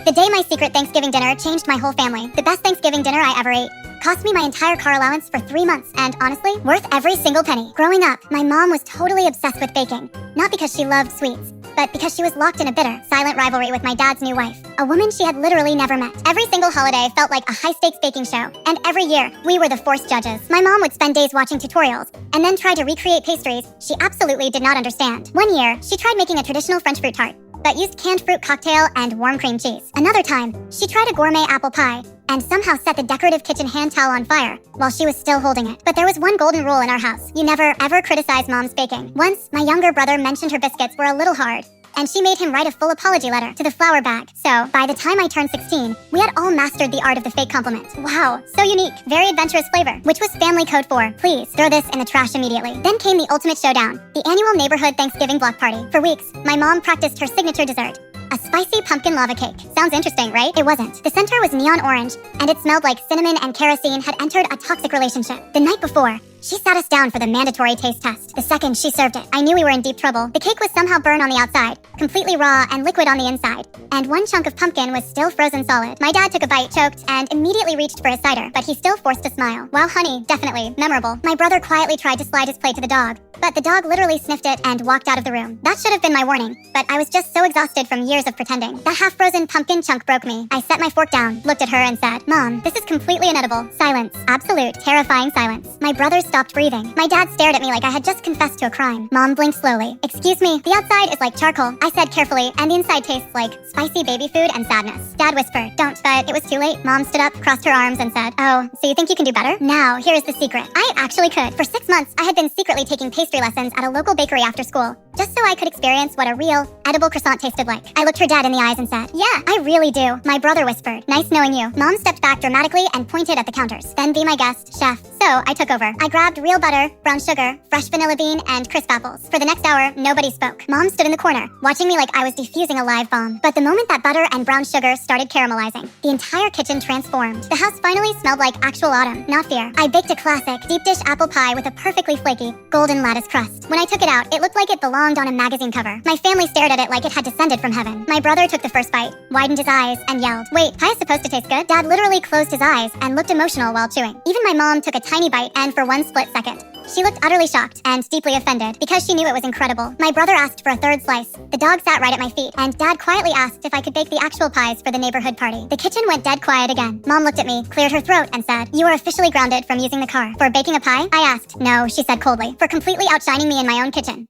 The day my secret Thanksgiving dinner changed my whole family. The best Thanksgiving dinner I ever ate. Cost me my entire car allowance for 3 months, and honestly, worth every single penny. Growing up, my mom was totally obsessed with baking. Not because she loved sweets, but because she was locked in a bitter, silent rivalry with my dad's new wife, a woman she had literally never met. Every single holiday felt like a high-stakes baking show, and every year, we were the forced judges. My mom would spend days watching tutorials, and then try to recreate pastries she absolutely did not understand. One year, she tried making a traditional French fruit tart, but used canned fruit cocktail and warm cream cheese. Another time, she tried a gourmet apple pie, and somehow set the decorative kitchen hand towel on fire while she was still holding it. But there was one golden rule in our house. You never, ever criticize mom's baking. Once, my younger brother mentioned her biscuits were a little hard, and she made him write a full apology letter to the flour bag. So, by the time I turned 16, we had all mastered the art of the fake compliment. Wow, so unique, very adventurous flavor, which was family code for, please, throw this in the trash immediately. Then came the ultimate showdown, the annual neighborhood Thanksgiving block party. For weeks, my mom practiced her signature dessert, a spicy pumpkin lava cake. Sounds interesting, right? It wasn't. The center was neon orange, and it smelled like cinnamon and kerosene had entered a toxic relationship. The night before, she sat us down for the mandatory taste test. The second she served it, I knew we were in deep trouble. The cake was somehow burned on the outside, completely raw and liquid on the inside, and one chunk of pumpkin was still frozen solid. My dad took a bite, choked, and immediately reached for a cider, but he still forced a smile. Wow, honey, definitely memorable. My brother quietly tried to slide his plate to the dog, but the dog literally sniffed it and walked out of the room. That should have been my warning, but I was just so exhausted from years of pretending. That half-frozen pumpkin chunk broke me. I set my fork down, looked at her, and said, "Mom, this is completely inedible." Silence. Absolute, terrifying silence. My brother stopped breathing. My dad stared at me like I had just confessed to a crime. Mom blinked slowly. "Excuse me, the outside is like charcoal," I said carefully, "and the inside tastes like spicy baby food and sadness." Dad whispered, "Don't," but it was too late. Mom stood up, crossed her arms, and said, "Oh, so you think you can do better? Now, here is the secret. I actually could. For 6 months, I had been secretly taking pastry lessons at a local bakery after school, just so I could experience what a real, edible croissant tasted like. I looked her dad in the eyes and said, "Yeah, I really do." My brother whispered, "Nice knowing you." Mom stepped back dramatically and pointed at the counters. "Then be my guest, chef." So I took over. I grabbed real butter, brown sugar, fresh vanilla bean, and crisp apples. For the next hour, nobody spoke. Mom stood in the corner, watching me like I was defusing a live bomb. But the moment that butter and brown sugar started caramelizing, the entire kitchen transformed. The house finally smelled like actual autumn, not fear. I baked a classic, deep dish apple pie with a perfectly flaky, golden lattice crust. When I took it out, it looked like it belonged on a magazine cover. My family stared at it like it had descended from heaven. My brother took the first bite, widened his eyes, and yelled, "Wait, pie is supposed to taste good?" Dad literally closed his eyes and looked emotional while chewing. Even my mom took a tiny bite, and for one split second, she looked utterly shocked and deeply offended because she knew it was incredible. My brother asked for a third slice. The dog sat right at my feet, and Dad quietly asked if I could bake the actual pies for the neighborhood party. The kitchen went dead quiet again. Mom looked at me, cleared her throat, and said, "You are officially grounded from using the car." "For baking a pie?" I asked. "No," she said coldly, "for completely outshining me in my own kitchen."